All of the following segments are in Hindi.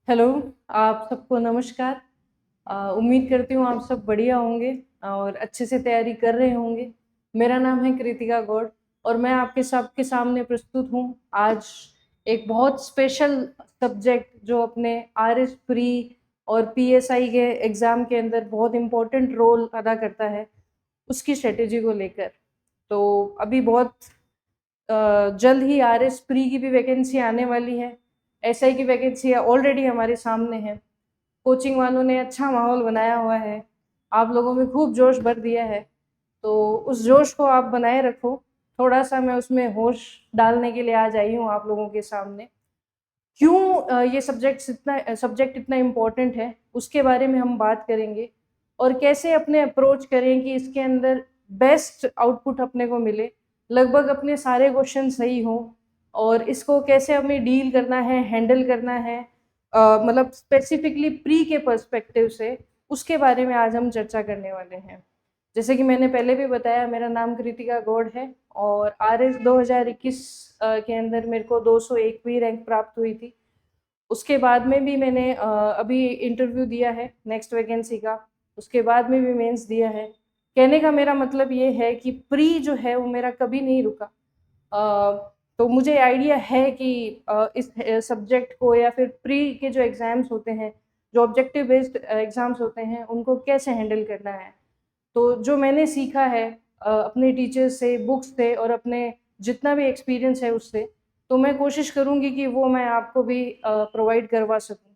हेलो, आप सबको नमस्कार। उम्मीद करती हूँ आप सब बढ़िया होंगे और अच्छे से तैयारी कर रहे होंगे। मेरा नाम है कृतिका गौड़ और मैं आपके सबके सामने प्रस्तुत हूँ आज एक बहुत स्पेशल सब्जेक्ट जो अपने आरएस प्री और पीएसआई के एग्ज़ाम के अंदर बहुत इम्पोर्टेंट रोल अदा करता है, उसकी स्ट्रैटेजी को लेकर। तो अभी बहुत जल्द ही आरएस प्री की भी वैकेंसी आने वाली है। एसआई की वैकेंसी ऑलरेडी हमारे सामने है। कोचिंग वालों ने अच्छा माहौल बनाया हुआ है, आप लोगों में खूब जोश भर दिया है, तो उस जोश को आप बनाए रखो। थोड़ा सा मैं उसमें होश डालने के लिए आज आई हूँ आप लोगों के सामने। क्यों ये सब्जेक्ट इतना इम्पोर्टेंट है, उसके बारे में हम बात करेंगे और कैसे अपने अप्रोच करें कि इसके अंदर बेस्ट आउटपुट अपने को मिले, लगभग अपने सारे क्वेश्चन सही हों और इसको कैसे हमें डील करना है, हैंडल करना है, मतलब स्पेसिफिकली प्री के पर्सपेक्टिव से, उसके बारे में आज हम चर्चा करने वाले हैं। जैसे कि मैंने पहले भी बताया, मेरा नाम कृतिका गौड़ है और आरएस 2021 के अंदर मेरे को 201वीं रैंक प्राप्त हुई थी। उसके बाद में भी मैंने अभी इंटरव्यू दिया है नेक्स्ट वैकेंसी का, उसके बाद में भी मेंस दिया है। कहने का मेरा मतलब ये है कि प्री जो है वो मेरा कभी नहीं रुका। तो मुझे आइडिया है कि इस सब्जेक्ट को या फिर प्री के जो एग्ज़ाम्स होते हैं, जो ऑब्जेक्टिव बेस्ड एग्ज़ाम्स होते हैं, उनको कैसे हैंडल करना है। तो जो मैंने सीखा है अपने टीचर्स से, बुक्स से और अपने जितना भी एक्सपीरियंस है उससे, तो मैं कोशिश करूँगी कि वो मैं आपको भी प्रोवाइड करवा सकूँ।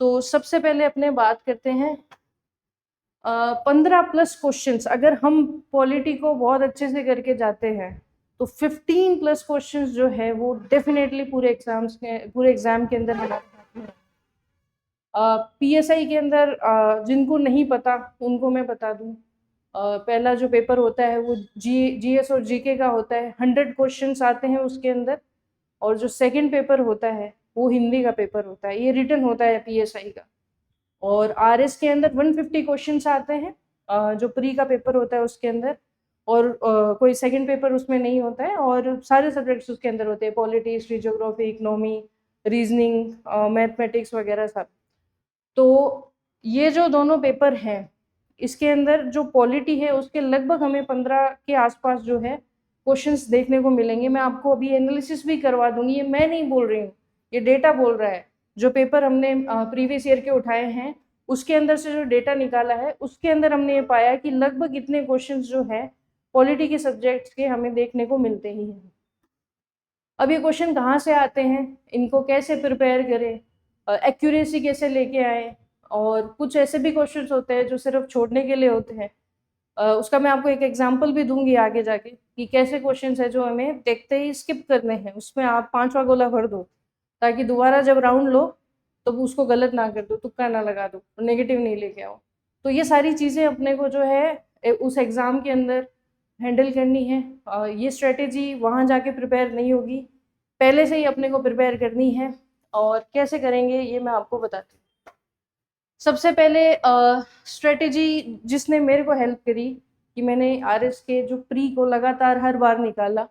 तो सबसे पहले अपने बात करते हैं 15 प्लस क्वेश्चंस। अगर हम पॉलिटी को बहुत अच्छे से करके जाते हैं तो 15 प्लस क्वेश्चंस जो है वो डेफिनेटली पूरे एग्जाम के अंदर हमारे हाथ में। पीएसआई के अंदर जिनको नहीं पता उनको मैं बता दूं, पहला जो पेपर होता है वो जीएस और जीके का होता है, 100 क्वेश्चंस आते हैं उसके अंदर। और जो सेकंड पेपर होता है वो हिंदी का पेपर होता है, ये रिटन होता है पीएसआई का। और आरएस के अंदर 150 क्वेश्चंस आते हैं, जो प्री का पेपर होता है उसके अंदर। और कोई सेकंड पेपर उसमें नहीं होता है और सारे सब्जेक्ट्स उसके अंदर होते हैं, polity, history, geography, economy, reasoning, mathematics वगैरह सब। तो ये जो दोनों पेपर हैं, इसके अंदर जो पॉलिटी है उसके लगभग हमें 15 के आसपास जो है क्वेश्चंस देखने को मिलेंगे। मैं आपको अभी एनालिसिस भी करवा दूंगी, ये मैं नहीं बोल रही हूँ, ये डेटा बोल रहा है। जो पेपर हमने प्रीवियस ईयर के उठाए हैं उसके अंदर से जो डेटा निकाला है उसके अंदर हमने ये पाया कि लगभग इतने क्वेश्चंस जो है पॉलिटी के सब्जेक्ट्स के हमें देखने को मिलते ही हैं। अब ये क्वेश्चन कहाँ से आते हैं, इनको कैसे प्रिपेयर करें, एक्यूरेसी कैसे लेके आए। और कुछ ऐसे भी क्वेश्चंस होते हैं जो सिर्फ छोड़ने के लिए होते हैं, उसका मैं आपको एक एग्जांपल भी दूंगी आगे जाके कि कैसे क्वेश्चंस है जो हमें देखते ही स्किप करने हैं, उसमें आप 5वां गोला भर दो ताकि दोबारा जब राउंड लो तो उसको गलत ना कर दो, तुक्का ना लगा दो, नेगेटिव नहीं लेके आओ। तो ये सारी चीज़ें अपने को जो है उस एग्ज़ाम के अंदर हैंडल करनी है। ये स्ट्रेटेजी वहाँ जाके प्रिपेयर नहीं होगी, पहले से ही अपने को प्रिपेयर करनी है। और कैसे करेंगे ये मैं आपको बताती हूँ। सबसे पहले स्ट्रेटेजी जिसने मेरे को हेल्प करी कि मैंने आरएस के जो प्री को लगातार हर बार निकाला,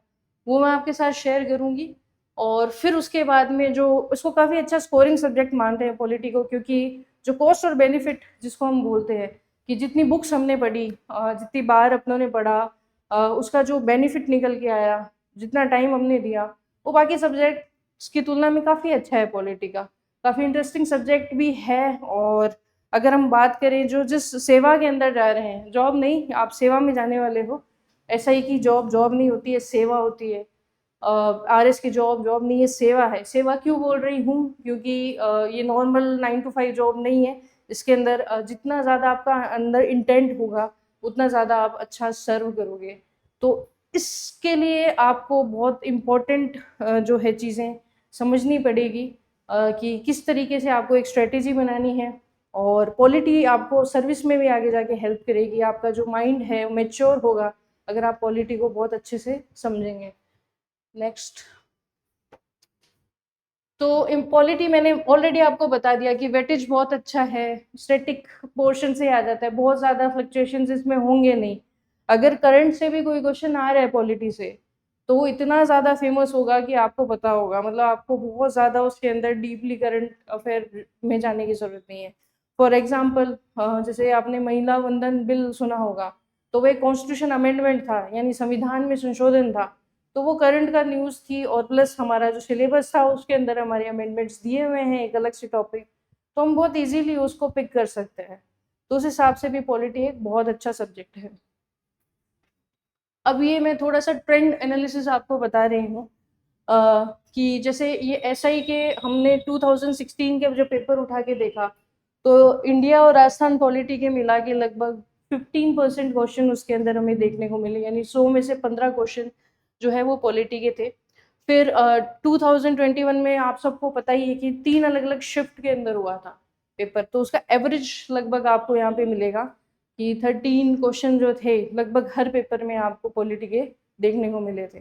वो मैं आपके साथ शेयर करूंगी। और फिर उसके बाद में जो इसको काफ़ी अच्छा स्कोरिंग सब्जेक्ट मानते हैं पॉलिटी को, क्योंकि जो कॉस्ट और बेनिफिट जिसको हम बोलते हैं कि जितनी बुक्स हमने पढ़ी, जितनी बार अपनों ने पढ़ा, उसका जो बेनिफिट निकल के आया, जितना टाइम हमने दिया, वो बाकी सब्जेक्ट्स की तुलना में काफ़ी अच्छा है। पॉलिटी का काफ़ी इंटरेस्टिंग सब्जेक्ट भी है। और अगर हम बात करें जो जिस सेवा के अंदर जा रहे हैं, जॉब नहीं, आप सेवा में जाने वाले हो, ऐसा ही कि जॉब जॉब नहीं होती है, सेवा होती है। आरएस की जॉब जॉब नहीं है, सेवा है। सेवा क्यों बोल रही हूँ, क्योंकि ये नॉर्मल 9 to 5 जॉब नहीं है। इसके अंदर जितना ज़्यादा आपका अंदर इंटेंट होगा उतना ज़्यादा आप अच्छा सर्व करोगे। तो इसके लिए आपको बहुत इम्पोर्टेंट जो है चीज़ें समझनी पड़ेगी, कि किस तरीके से आपको एक स्ट्रेटेजी बनानी है। और पॉलिटी आपको सर्विस में भी आगे जाके हेल्प करेगी, आपका जो माइंड है मैच्योर होगा अगर आप पॉलिटी को बहुत अच्छे से समझेंगे। नेक्स्ट, तो पॉलिटी मैंने ऑलरेडी आपको बता दिया कि वेटेज बहुत अच्छा है, स्टैटिक पोर्शन से आ जाता है, बहुत ज़्यादा फ्लक्चुएशंस इसमें होंगे नहीं। अगर करंट से भी कोई क्वेश्चन आ रहा है पॉलिटी से, तो वो इतना ज़्यादा फेमस होगा कि आपको पता होगा, मतलब आपको बहुत ज़्यादा उसके अंदर डीपली करंट अफेयर में जाने की ज़रूरत नहीं है। फॉर एग्जाम्पल जैसे आपने महिला वंदन बिल सुना होगा, तो वो एक कॉन्स्टिट्यूशन अमेंडमेंट था, यानी संविधान में संशोधन था। तो वो करंट का न्यूज़ थी, और प्लस हमारा जो सिलेबस था उसके अंदर हमारे अमेंडमेंट्स दिए हुए हैं एक अलग से टॉपिक, तो हम बहुत इजीली उसको पिक कर सकते हैं। तो उस हिसाब से भी पॉलिटी एक बहुत अच्छा सब्जेक्ट है। अब ये मैं थोड़ा सा ट्रेंड एनालिसिस आपको बता रही हूँ कि जैसे ये एसआई के हमने 2016 के जो पेपर उठा के देखा, तो इंडिया और राजस्थान पॉलिटी के मिला के लगभग 15% क्वेश्चन उसके अंदर हमें देखने को मिले, यानी 100 में से 15 क्वेश्चन जो है वो पॉलिटी के थे। फिर 2021 में आप सबको पता ही है कि 3 अलग अलग शिफ्ट के अंदर हुआ था पेपर, तो उसका एवरेज लगभग आपको यहाँ पे मिलेगा कि 13 क्वेश्चन जो थे लगभग हर पेपर में आपको पॉलिटी के देखने को मिले थे।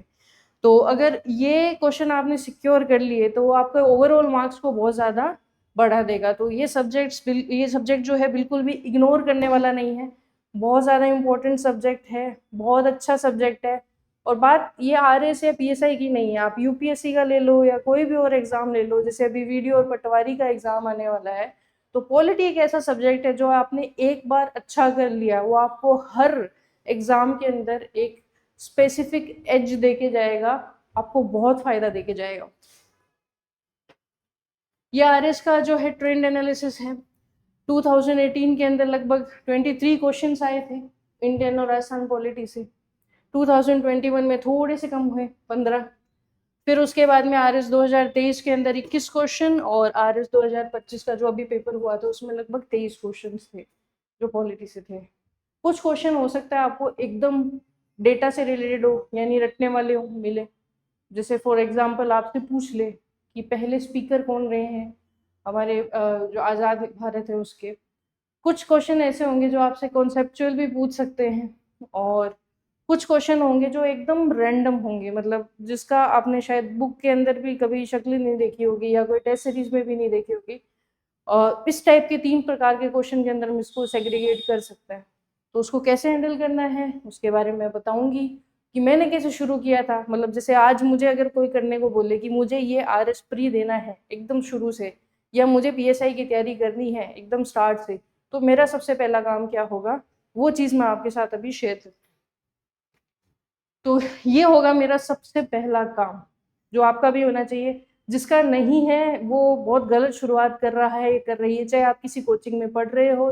तो अगर ये क्वेश्चन आपने सिक्योर कर लिए तो वो आपके ओवरऑल मार्क्स को बहुत ज़्यादा बढ़ा देगा। तो ये सब्जेक्ट जो है बिल्कुल भी इग्नोर करने वाला नहीं है, बहुत ज़्यादा इम्पोर्टेंट सब्जेक्ट है, बहुत अच्छा सब्जेक्ट है। और बात ये आरएस या पीएसआई की नहीं है, आप यूपीएससी का ले लो या कोई भी और एग्जाम ले लो, जैसे अभी वीडियो और पटवारी का एग्जाम आने वाला है, तो पॉलिटी एक ऐसा सब्जेक्ट है जो आपने एक बार अच्छा कर लिया वो आपको हर एग्जाम के अंदर एक स्पेसिफिक एज देके जाएगा, आपको बहुत फायदा देके जाएगा। ये आरएस का जो है ट्रेंड एनालिसिस है, 2018 के अंदर लगभग 23 क्वेश्चंस आए थे इंडियन और राजस्थान पॉलिटी से। 2021 में थोड़े से कम हुए 15। फिर उसके बाद में आरएस 2023 के अंदर 21 क्वेश्चन, और आरएस 2025 का जो अभी पेपर हुआ था उसमें लगभग 23 क्वेश्चन थे जो पॉलिटी से थे। कुछ क्वेश्चन हो सकता है आपको एकदम डेटा से रिलेटेड हो, यानी रटने वाले हो मिले, जैसे फॉर एग्जांपल आपसे पूछ ले कि पहले स्पीकर कौन रहे हैं हमारे जो आज़ाद भारत है उसके। कुछ क्वेश्चन ऐसे होंगे जो आपसे कॉन्सेप्चुअल भी पूछ सकते हैं, और कुछ क्वेश्चन होंगे जो एकदम रैंडम होंगे, मतलब जिसका आपने शायद बुक के अंदर भी कभी शक्ल नहीं देखी होगी या कोई टेस्ट सीरीज में भी नहीं देखी होगी। और इस टाइप के 3 प्रकार के क्वेश्चन के अंदर हम इसको सेग्रीगेट कर सकते हैं। तो उसको कैसे हैंडल करना है उसके बारे में मैं बताऊंगी कि मैंने कैसे शुरू किया था। मतलब जैसे आज मुझे अगर कोई करने को बोले कि मुझे ये आरएस प्री देना है एकदम शुरू से, या मुझे पीएसआई की तैयारी करनी है एकदम स्टार्ट से, तो मेरा सबसे पहला काम क्या होगा वो चीज़ मैं आपके साथ अभी शेयर करती हूँ। तो ये होगा मेरा सबसे पहला काम, जो आपका भी होना चाहिए। जिसका नहीं है वो बहुत गलत शुरुआत कर रहा है, कर रही है, चाहे आप किसी कोचिंग में पढ़ रहे हो,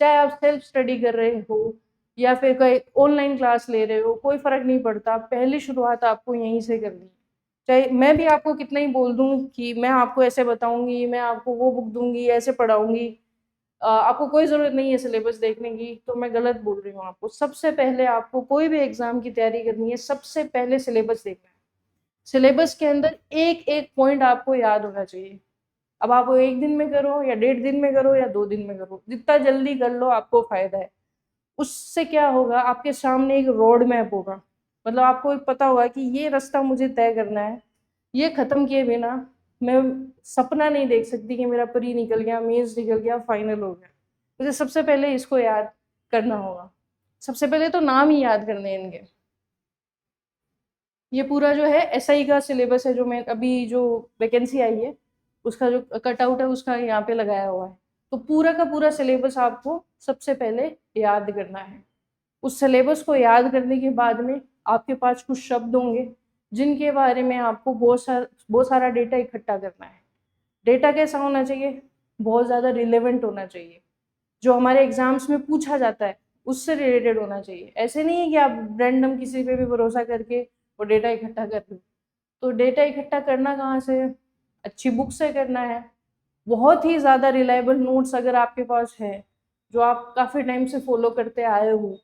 चाहे आप सेल्फ स्टडी कर रहे हो, या फिर कोई ऑनलाइन क्लास ले रहे हो, कोई फर्क नहीं पड़ता, पहली शुरुआत आपको यहीं से करनी है। चाहे मैं भी आपको कितना ही बोल दूं कि मैं आपको ऐसे बताऊंगी, मैं आपको वो बुक दूंगी, ऐसे पढ़ाऊंगी, आपको कोई ज़रूरत नहीं है सिलेबस देखने की, तो मैं गलत बोल रही हूँ आपको। सबसे पहले आपको कोई भी एग्जाम की तैयारी करनी है, सबसे पहले सिलेबस देखना है। सिलेबस के अंदर एक एक पॉइंट आपको याद होना चाहिए। अब आप वो 1 दिन में करो या 1.5 दिन में करो या 2 दिन में करो, जितना जल्दी कर लो आपको फायदा है। उससे क्या होगा, आपके सामने एक रोड मैप होगा, मतलब आपको पता होगा कि ये रास्ता मुझे तय करना है, ये खत्म किए बिना मैं सपना नहीं देख सकती कि मेरा प्री निकल गया, मेंस निकल गया, फाइनल हो गया। मुझे सबसे पहले इसको याद करना होगा। सबसे पहले तो नाम ही याद करने हैं इनके। ये पूरा जो है एसआई का सिलेबस है, जो मैं अभी जो वैकेंसी आई है उसका जो कटआउट है उसका यहाँ पे लगाया हुआ है। तो पूरा का पूरा सिलेबस आपको सबसे पहले याद करना है। उस सिलेबस को याद करने के बाद में आपके पास कुछ शब्द होंगे जिनके बारे में आपको बहुत सारा डेटा इकट्ठा करना है। डेटा कैसा होना चाहिए, बहुत ज़्यादा रिलेवेंट होना चाहिए, जो हमारे एग्जाम्स में पूछा जाता है उससे रिलेटेड होना चाहिए। ऐसे नहीं है कि आप रैंडम किसी पे भी भरोसा करके वो डेटा इकट्ठा कर लो। तो डेटा इकट्ठा करना कहाँ से है, अच्छी बुक से करना है। बहुत ही ज़्यादा रिलायबल नोट्स अगर आपके पास है जो आप काफ़ी टाइम से फॉलो करते आए हो,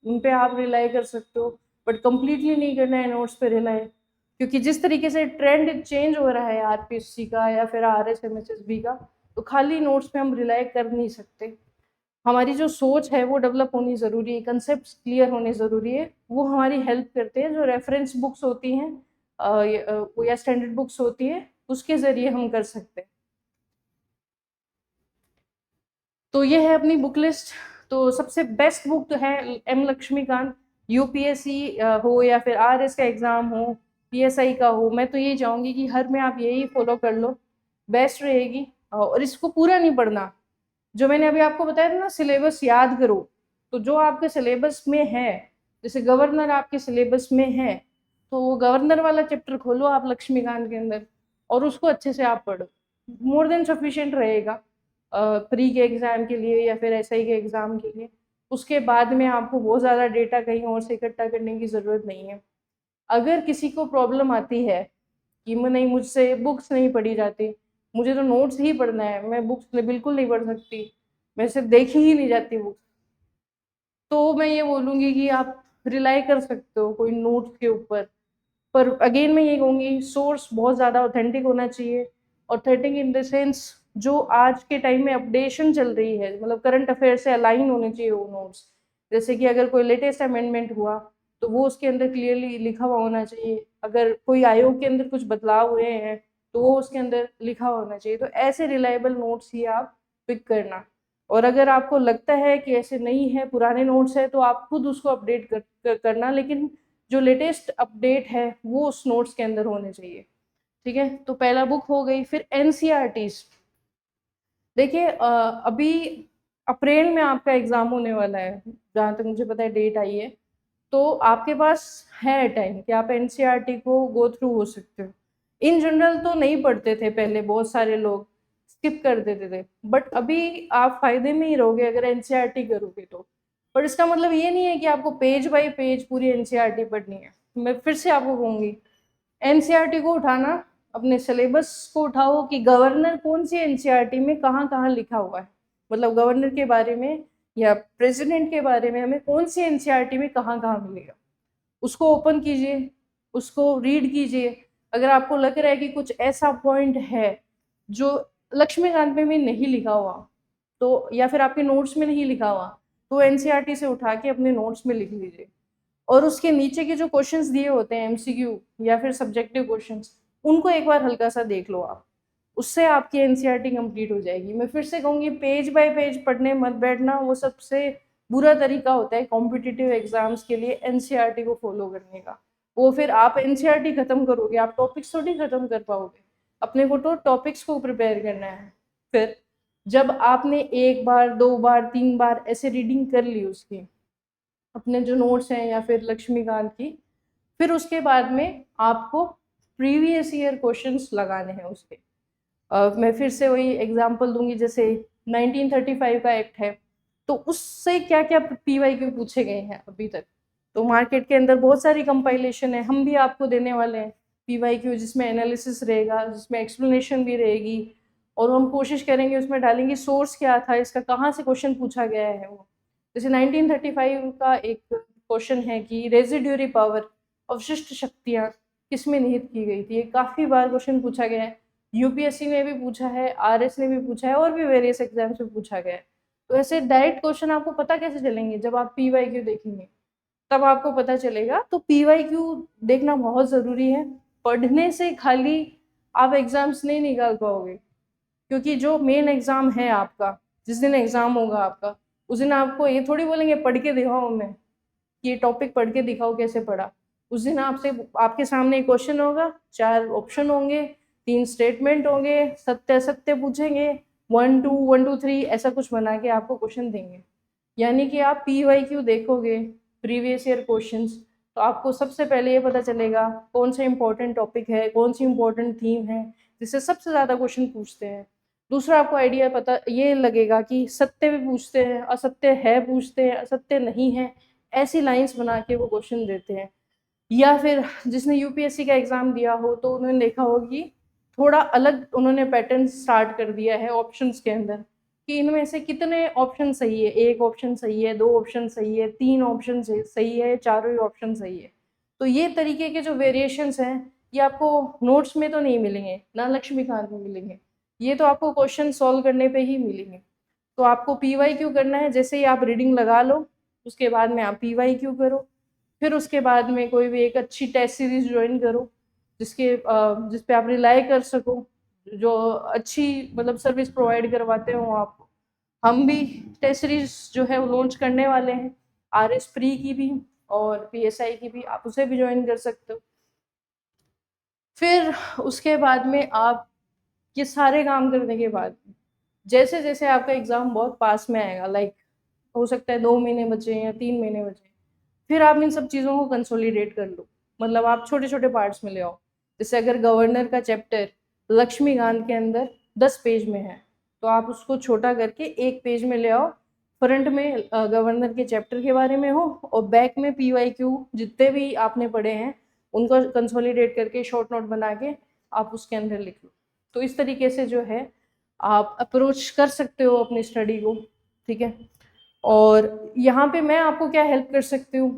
उन पे आप रिलाई कर सकते हो, बट कंप्लीटली नहीं करना है नोट्स पे रिलाई, क्योंकि जिस तरीके से ट्रेंड चेंज हो रहा है आरपीएससी का या फिर आरएस एमएसएसबी का, तो खाली नोट्स पे हम रिलाई कर नहीं सकते। हमारी जो सोच है वो डेवलप होनी ज़रूरी है, कंसेप्ट क्लियर होने ज़रूरी है। वो हमारी हेल्प करते हैं, जो रेफरेंस बुक्स होती हैं या स्टैंडर्ड बुक्स होती है उसके ज़रिए हम कर सकते हैं। तो ये है अपनी बुक लिस्ट। तो सबसे बेस्ट बुक तो है एम लक्ष्मीकांत, यूपीएससी हो या फिर आरएस का एग्ज़ाम हो, पीएसआई का हो, मैं तो यही चाहूँगी कि हर में आप यही फॉलो कर लो, बेस्ट रहेगी। और इसको पूरा नहीं पढ़ना, जो मैंने अभी आपको बताया था ना सिलेबस याद करो, तो जो आपके सिलेबस में है, जैसे गवर्नर आपके सिलेबस में है, तो वो गवर्नर वाला चैप्टर खोलो आप लक्ष्मीकांत के अंदर और उसको अच्छे से आप पढ़ो, मोर देन सफिशिएंट रहेगा प्री के एग्ज़ाम के लिए या फिर एसआई के एग्ज़ाम के लिए। उसके बाद में आपको बहुत ज़्यादा डेटा कहीं और से इकट्ठा करने की ज़रूरत नहीं है। अगर किसी को प्रॉब्लम आती है कि नहीं मुझसे बुक्स नहीं पढ़ी जाती, मुझे तो नोट्स ही पढ़ना है, मैं बुक्स बिल्कुल नहीं पढ़ सकती, मेरे से देखी ही नहीं जाती बुक्स, तो मैं ये बोलूँगी कि आप रिलाई कर सकते हो कोई नोट्स के ऊपर। पर अगेन मैं ये कहूँगी सोर्स बहुत ज़्यादा ऑथेंटिक होना चाहिए। ऑथेंटिक इन द सेंस जो आज के टाइम में अपडेशन चल रही है, मतलब करंट अफेयर से अलाइन होने चाहिए वो नोट्स। जैसे कि अगर कोई लेटेस्ट अमेंडमेंट हुआ तो वो उसके अंदर क्लियरली लिखा हुआ होना चाहिए। अगर कोई आयोग के अंदर कुछ बदलाव हुए हैं तो वो उसके अंदर लिखा हुआ होना चाहिए। तो ऐसे रिलायबल नोट्स ही आप पिक करना। और अगर आपको लगता है कि ऐसे नहीं है, पुराने नोट्स है, तो आप खुद उसको अपडेट करना, लेकिन जो लेटेस्ट अपडेट है वो उस नोट्स के अंदर होने चाहिए। ठीक है, तो पहला बुक हो गई। फिर एनसीईआरटीज, देखिए अभी अप्रैल में आपका एग्जाम होने वाला है, जहाँ तक मुझे पता है डेट आई है, तो आपके पास है टाइम कि आप एनसीईआरटी को गो थ्रू हो सकते हो। इन जनरल तो नहीं पढ़ते थे पहले, बहुत सारे लोग स्किप कर देते थे, बट अभी आप फायदे में ही रहोगे अगर एनसीईआरटी करोगे तो। पर इसका मतलब ये नहीं है कि आपको पेज बाय पेज पूरी एनसीईआरटी पढ़नी है। मैं फिर से आपको कहूँगी, एनसीईआरटी को उठाना, अपने सिलेबस को उठाओ कि गवर्नर कौन सी एनसीईआरटी में कहाँ कहाँ लिखा हुआ है, मतलब गवर्नर के बारे में या प्रेसिडेंट के बारे में हमें कौन सी एनसीईआरटी में कहाँ कहाँ मिलेगा, उसको ओपन कीजिए, उसको रीड कीजिए। अगर आपको लग रहा है कि कुछ ऐसा पॉइंट है जो लक्ष्मीकांत में भी नहीं लिखा हुआ, तो या फिर आपके नोट्स में नहीं लिखा हुआ, तो एनसीईआरटी से उठा के अपने नोट्स में लिख लीजिए। और उसके नीचे के जो क्वेश्चंस दिए होते हैं एमसीक्यू या फिर सब्जेक्टिव क्वेश्चंस, उनको एक बार हल्का सा देख लो आप, उससे आपकी एनसीईआरटी कंप्लीट हो जाएगी। मैं फिर से कहूँगी पेज बाय पेज पढ़ने मत बैठना, वो सबसे बुरा तरीका होता है कॉम्पिटिटिव एग्जाम्स के लिए एनसीईआरटी को फॉलो करने का। वो फिर आप एनसीईआरटी खत्म करोगे, आप टॉपिक्स थोड़ी खत्म कर पाओगे, अपने को तो टॉपिक्स को प्रिपेयर करना है। फिर जब आपने एक बार, दो बार, तीन बार ऐसे रीडिंग कर ली उसकी, अपने जो नोट्स हैं या फिर लक्ष्मीकांत की, फिर उसके बाद में आपको प्रीवियस ईयर क्वेश्चंस लगाने हैं उसके। मैं फिर से वही एग्जांपल दूंगी, जैसे 1935 का एक्ट है, तो उससे क्या क्या पीवाईक्यू पूछे गए हैं अभी तक। तो मार्केट के अंदर बहुत सारी कंपाइलेशन है, हम भी आपको देने वाले हैं पीवाईक्यू, जिसमें एनालिसिस रहेगा, जिसमें एक्सप्लेनेशन भी रहेगी, और हम कोशिश करेंगे उसमें डालेंगे सोर्स क्या था इसका, कहाँ से क्वेश्चन पूछा गया है वो। जैसे 1935 का एक क्वेश्चन है कि रेजिड्यूरी पावर, अवशिष्ट शक्तियाँ किस में निहित की गई थी, ये काफ़ी बार क्वेश्चन पूछा गया है, यूपीएससी ने भी पूछा है, आरएस ने भी पूछा है, और भी वेरियस एग्जाम्स में पूछा गया है। तो ऐसे डायरेक्ट क्वेश्चन आपको पता कैसे चलेंगे, जब आप पीवाईक्यू देखेंगे तब आपको पता चलेगा। तो पीवाईक्यू देखना बहुत ज़रूरी है। पढ़ने से खाली आप एग्जाम्स नहीं निकाल पाओगे, क्योंकि जो मेन एग्जाम है आपका, जिस दिन एग्जाम होगा आपका, उस दिन आपको ये थोड़ी बोलेंगे पढ़ के दिखाओ हमें, ये टॉपिक पढ़ के दिखाओ कैसे पढ़ा। उस दिन आपसे, आपके सामने एक क्वेश्चन होगा, चार ऑप्शन होंगे, तीन स्टेटमेंट होंगे, सत्य असत्य पूछेंगे, 1 2 1 2 3 ऐसा कुछ बना के आपको क्वेश्चन देंगे। यानी कि आप पीवाईक्यू देखोगे, प्रीवियस ईयर क्वेश्चंस, तो आपको सबसे पहले ये पता चलेगा कौन सा इंपॉर्टेंट टॉपिक है, कौन सी इंपॉर्टेंट थीम है जिससे सबसे ज़्यादा क्वेश्चन पूछते हैं। दूसरा, आपको आइडिया पता ये लगेगा कि सत्य भी पूछते हैं, असत्य है पूछते हैं, असत्य नहीं है, ऐसी लाइंस बना के वो क्वेश्चन देते हैं। या फिर जिसने यूपीएससी का एग्जाम दिया हो तो उन्होंने देखा होगा कि थोड़ा अलग उन्होंने पैटर्न स्टार्ट कर दिया है ऑप्शंस के अंदर, कि इनमें से कितने ऑप्शन सही है, एक ऑप्शन सही है, दो ऑप्शन सही है, तीन ऑप्शन सही है, चारों ही ऑप्शन सही है। तो ये तरीके के जो वेरिएशंस हैं, ये आपको नोट्स में तो नहीं मिलेंगे, ना लक्ष्मीकांत में मिलेंगे, ये तो आपको क्वेश्चन सॉल्व करने पे ही मिलेंगे। तो आपको पीवाईक्यू करना है, जैसे ही आप रीडिंग लगा लो उसके बाद में आप पीवाईक्यू करो। फिर उसके बाद में कोई भी एक अच्छी टेस्ट सीरीज ज्वाइन करो, जिस पे आप रिलाई कर सको, जो अच्छी मतलब सर्विस प्रोवाइड करवाते हो आप। हम भी टेस्ट सीरीज जो है वो लॉन्च करने वाले हैं, आरएस प्री की भी और PSI की भी, आप उसे भी ज्वाइन कर सकते हो। फिर उसके बाद में आप ये सारे काम करने के बाद जैसे जैसे आपका एग्ज़ाम बहुत पास में आएगा, लाइक हो सकता है 2 महीने बचे या 3 महीने बचे, फिर आप इन सब चीज़ों को कंसोलिडेट कर लो, मतलब आप छोटे-छोटे पार्ट्स में ले आओ। जैसे अगर गवर्नर का चैप्टर लक्ष्मीकांत के अंदर 10 पेज में है, तो आप उसको छोटा करके 1 पेज में ले आओ। फ्रंट में गवर्नर के चैप्टर के बारे में हो और बैक में PYQ जितने भी आपने पढ़े हैं, उनको कंसोलिडेट करके शॉर्ट नोट बना के आप उसके अंदर लिख लो। तो इस तरीके से जो है आप अप्रोच कर सकते हो अपनी स्टडी को, ठीक है। और यहाँ पे मैं आपको क्या हेल्प कर सकती हूँ,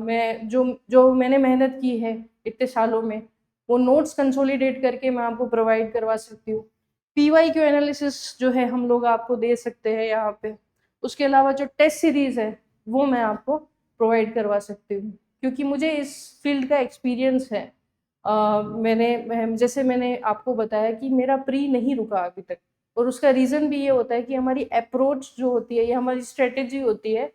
मैं जो जो मैंने मेहनत की है इतने सालों में, वो नोट्स कंसोलिडेट करके मैं आपको प्रोवाइड करवा सकती हूँ। PYQ एनालिसिस जो है हम लोग आपको दे सकते हैं यहाँ पे। उसके अलावा जो टेस्ट सीरीज़ है वो मैं आपको प्रोवाइड करवा सकती हूँ, क्योंकि मुझे इस फील्ड का एक्सपीरियंस है। जैसे मैंने आपको बताया कि मेरा प्री नहीं रुका अभी तक, और उसका रीज़न भी ये होता है कि हमारी अप्रोच जो होती है या हमारी स्ट्रेटेजी होती है,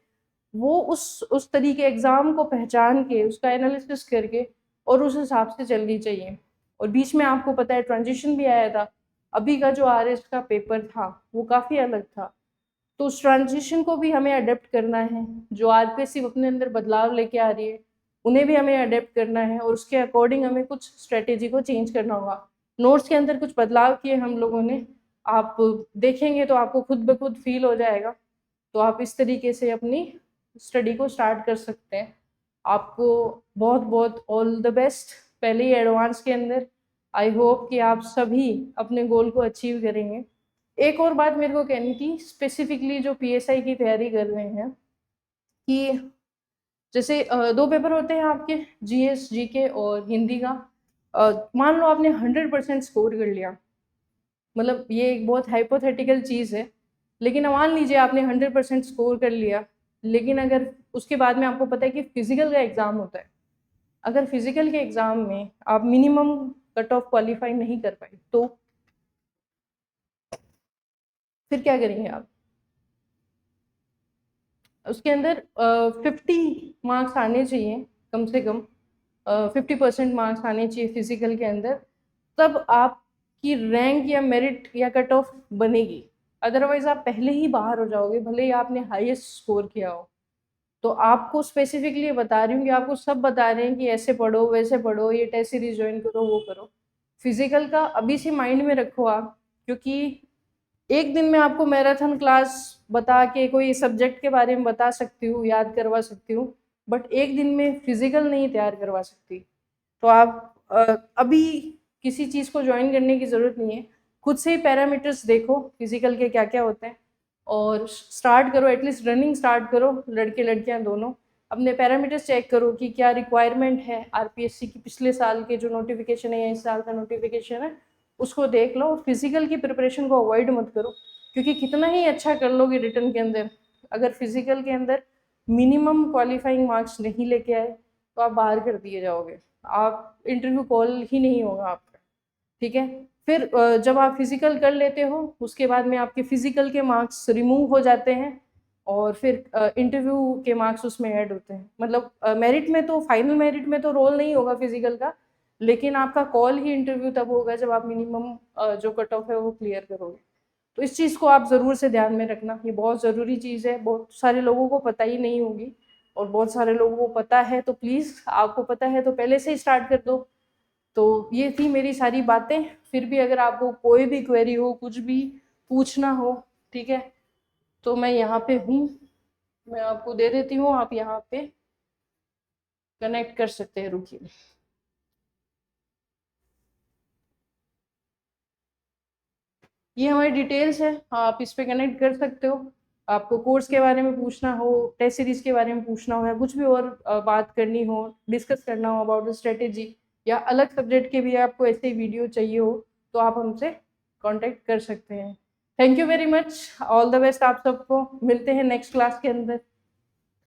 वो उस तरीके एग्ज़ाम को पहचान के उसका एनालिसिस करके और उस हिसाब से चलनी चाहिए। और बीच में आपको पता है ट्रांजिशन भी आया था, अभी का जो RS का पेपर था वो काफ़ी अलग था, तो उस ट्रांजिशन को भी हमें अडेप्ट करना है। जो RPSC अपने अंदर बदलाव लेके आ रही है, उन्हें भी हमें अडेप्ट करना है और उसके अकॉर्डिंग हमें कुछ स्ट्रेटेजी को चेंज करना होगा। नोट्स के अंदर कुछ बदलाव किए हम लोगों ने, आप देखेंगे तो आपको खुद ब खुद फील हो जाएगा। तो आप इस तरीके से अपनी स्टडी को स्टार्ट कर सकते हैं। आपको बहुत बहुत ऑल द बेस्ट पहले ही एडवांस के अंदर। आई होप कि आप सभी अपने गोल को अचीव करेंगे। एक और बात मेरे को कहनी थी, स्पेसिफिकली जो PSI की तैयारी कर रहे हैं, कि जैसे 2 पेपर होते हैं आपके, GS, GK और हिंदी का। मान लो आपने 100% स्कोर कर लिया, मतलब ये एक बहुत हाइपोथेटिकल चीज़ है, लेकिन मान लीजिए आपने 100% स्कोर कर लिया, लेकिन अगर उसके बाद में आपको पता है कि फिजिकल का एग्ज़ाम होता है, अगर फिजिकल के एग्ज़ाम में आप मिनिमम कट ऑफ क्वालिफाई नहीं कर पाए, तो फिर क्या करेंगे आप? उसके अंदर 50 मार्क्स आने चाहिए कम से कम, 50% मार्क्स आने चाहिए फिजिकल के अंदर, तब आपकी रैंक या मेरिट या कट ऑफ बनेगी। अदरवाइज आप पहले ही बाहर हो जाओगे, भले ही आपने हाईएस्ट स्कोर किया हो। तो आपको स्पेसिफिकली बता रही हूँ कि आपको सब बता रहे हैं कि ऐसे पढ़ो, वैसे पढ़ो, ये टेस्ट सीरीज ज्वाइन करो, वो करो। फिजिकल का अभी से माइंड में रखो आप, क्योंकि एक दिन में आपको मैराथन क्लास बता के कोई सब्जेक्ट के बारे में बता सकती हूँ, याद करवा सकती हूँ, बट एक दिन में फिजिकल नहीं तैयार करवा सकती। तो आप अभी किसी चीज़ को ज्वाइन करने की ज़रूरत नहीं है, खुद से ही पैरामीटर्स देखो फिजिकल के क्या क्या होते हैं, और स्टार्ट करो, एटलीस्ट रनिंग स्टार्ट करो, लड़के लड़कियां दोनों। अपने पैरामीटर्स चेक करो कि क्या रिक्वायरमेंट है RPSC की, पिछले साल के जो नोटिफिकेशन है या इस साल का नोटिफिकेशन है, उसको देख लो। फिजिकल की प्रिपरेशन को अवॉइड मत करो, क्योंकि कितना ही अच्छा कर लोगे रिटर्न के अंदर, अगर फिजिकल के अंदर मिनिमम क्वालिफाइंग मार्क्स नहीं लेके आए, तो आप बाहर कर दिए जाओगे, आप इंटरव्यू कॉल ही नहीं होगा आपका, ठीक है। फिर जब आप फिजिकल कर लेते हो, उसके बाद में आपके फिजिकल के मार्क्स रिमूव हो जाते हैं, और फिर इंटरव्यू के मार्क्स उसमें ऐड होते हैं। मतलब मेरिट में तो, फाइनल मेरिट में तो रोल नहीं होगा फिजिकल का, लेकिन आपका कॉल ही इंटरव्यू तब होगा जब आप मिनिमम जो कट ऑफ है वो क्लियर करोगे। तो इस चीज़ को आप ज़रूर से ध्यान में रखना, ये बहुत ज़रूरी चीज़ है, बहुत सारे लोगों को पता ही नहीं होगी, और बहुत सारे लोगों को पता है, तो प्लीज़ आपको पता है तो पहले से ही स्टार्ट कर दो। तो ये थी मेरी सारी बातें। फिर भी अगर आपको कोई भी क्वेरी हो, कुछ भी पूछना हो, ठीक है, तो मैं यहाँ पे हूँ, मैं आपको दे देती हूँ, आप यहाँ पे कनेक्ट कर सकते हैं, रुकिए। ये हमारी डिटेल्स है, आप इस पे कनेक्ट कर सकते हो। आपको कोर्स के बारे में पूछना हो, टेस्ट सीरीज के बारे में पूछना हो, या कुछ भी और बात करनी हो, डिस्कस करना हो अबाउट द स्ट्रेटेजी, या अलग सब्जेक्ट के भी आपको ऐसे वीडियो चाहिए हो, तो आप हमसे कांटेक्ट कर सकते हैं। Thank you very much, all the best आप सबको, मिलते हैं नेक्स्ट क्लास के अंदर।